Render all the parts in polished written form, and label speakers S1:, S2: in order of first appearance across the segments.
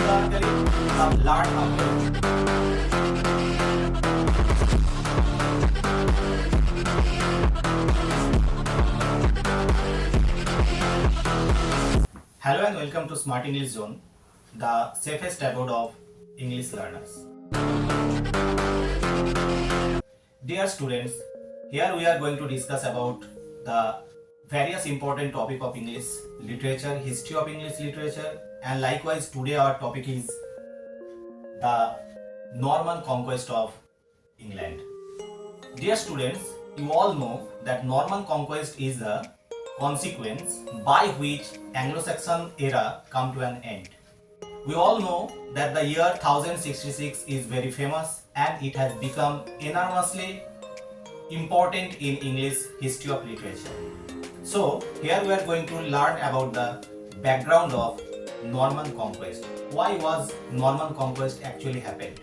S1: the learned approach. Hello and welcome to Smart English Zone, the safest abode of English learners. Dear students, here we are going to discuss about the various important topic of English literature, history of English literature, and likewise today our topic is the Norman Conquest of England. Dear students, you all know that Norman Conquest is the consequence by which Anglo Saxon era come to an end. We all know that the year 1066 is very famous and it has become enormously important in English history of literature. So here we are going to learn about the background of Norman Conquest. Why was Norman Conquest actually happened?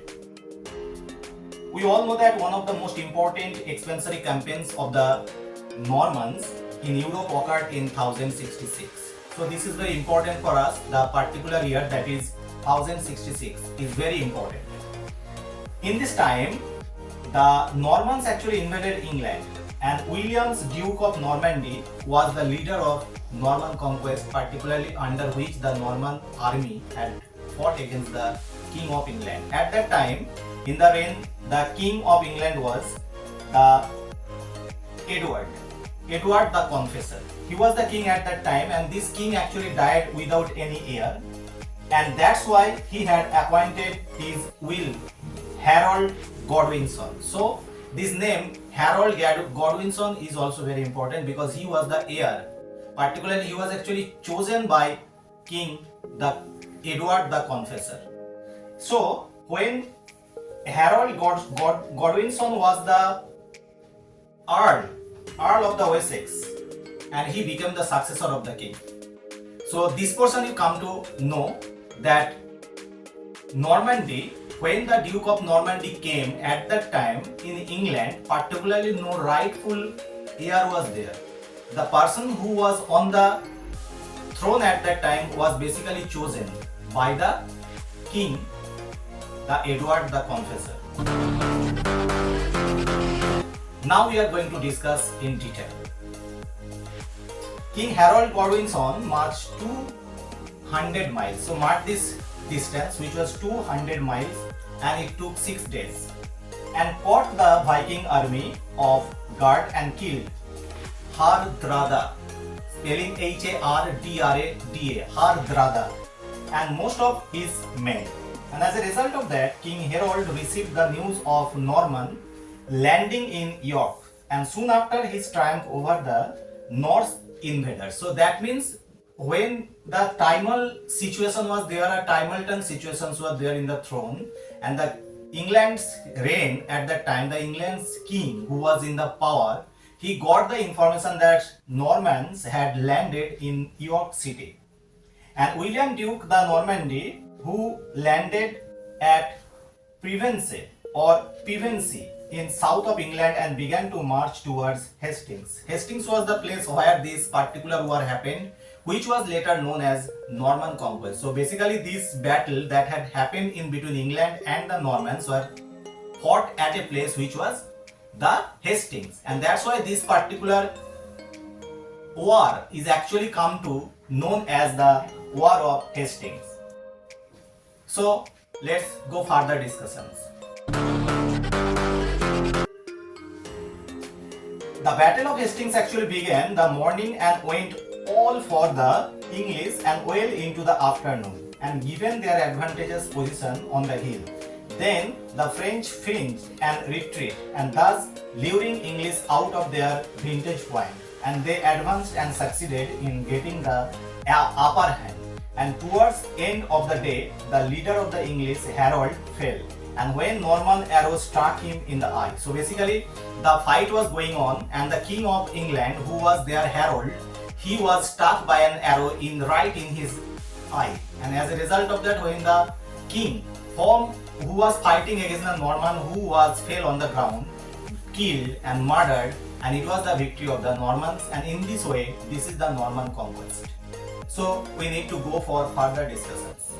S1: We all know that one of the most important expansionary campaigns of the Normans in Europe occurred in 1066. So this is very important for us. The particular year, that is 1066, is very important. In this time, the Normans actually invaded England, and William, Duke of Normandy, was the leader of Norman Conquest, particularly under which the Norman army had fought against the King of England. At that time, in the reign, the King of England was the Edward the Confessor. He was the king at that time, and this king actually died without any heir, and that's why he had appointed his will Harold Godwinson. So this name Harold Godwinson is also very important because he was the heir. Particularly, he was actually chosen by King Edward the Confessor. So when Harold Godwinson was the Earl of the Wessex, and he became the successor of the king. So this person you come to know that Normandy, when the Duke of Normandy came at that time in England, particularly no rightful heir was there. The person who was on the throne at that time was basically chosen by the king, the Edward the Confessor. Now we are going to discuss in detail. King Harold Godwinson marched 200 miles. So mark this distance, which was 200 miles, and it took 6 days, and fought the Viking army of Gard and killed Hardrada, spelling Hardrada, Hardrada, and most of his men. And as a result of that, King Harold received the news of Norman landing in York, and soon after his triumph over the Norse invaders. So that means when the Timal situation was there, Timaleton situations were there in the throne, and the England's reign at that time, the England's king who was in the power, he got the information that Normans had landed in York City, and William Duke the Normandy, who landed at Pevensey in south of England and began to march towards Hastings. Hastings was the place where this particular war happened, which was later known as Norman Conquest. So basically this battle that had happened in between England and the Normans were fought at a place which was the Hastings, and that's why this particular war is actually come to known as the War of Hastings. So let's go further discussions. The Battle of Hastings actually began the morning and went all for the English and well into the afternoon, and given their advantageous position on the hill. Then the French flinched and retreated, and thus luring English out of their vantage point, and they advanced and succeeded in getting the upper hand. And towards end of the day, the leader of the English, Harold, fell, and when Norman arrow struck him in the eye. So basically the fight was going on, and the King of England, who was their Harold, he was struck by an arrow right in his eye, and as a result of that, when the king who was fighting against the Norman who fell on the ground, killed and murdered, and it was the victory of the Normans, and in this way this is the Norman Conquest. So we need to go for further discussions.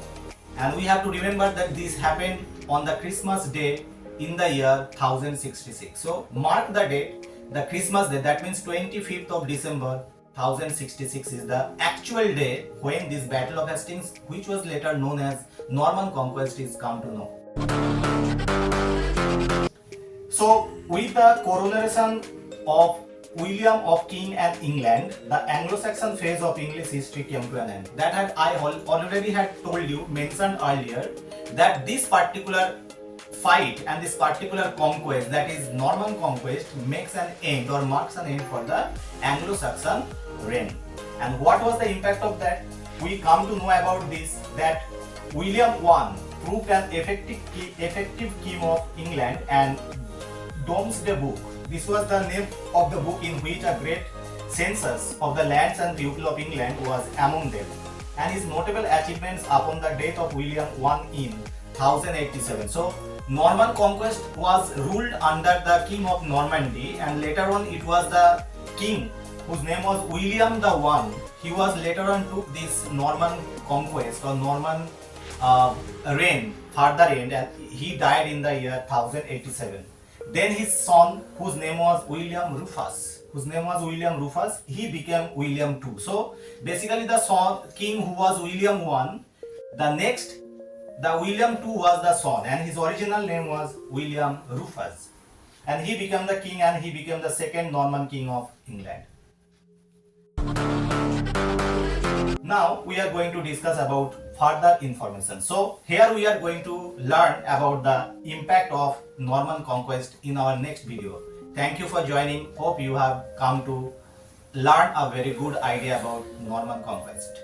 S1: And we have to remember that this happened on the Christmas day in the year 1066. So mark the date, the Christmas day, that means 25th of December 1066 is the actual day when this Battle of Hastings, which was later known as Norman Conquest, is come to know. So with the coronation of William of King and England, the Anglo Saxon phase of English history came to an end. That had I already had told you, mentioned earlier, that this particular fight and this particular conquest, that is Norman conquest, makes an end or marks an end for the Anglo Saxon reign. And what was the impact of that? We come to know about this, that William I proved an effective king of England, and Domesday Book. This was the name of the book in which a great census of the lands and people of England was among them, and his notable achievements upon the death of William I in 1087. So Norman conquest was ruled under the King of Normandy, and later on it was the king whose name was William the One. He was later on took this Norman conquest or Norman reign further end, and he died in the year 1087. Then his son, whose name was William Rufus, he became William II. So basically the son, king who was William I, the William II was the son, and his original name was William Rufus. And he became the king, and he became the second Norman king of England. Now we are going to discuss about further information. So here we are going to learn about the impact of Norman conquest in our next video. Thank you for joining. Hope you have come to learn a very good idea about Norman conquest.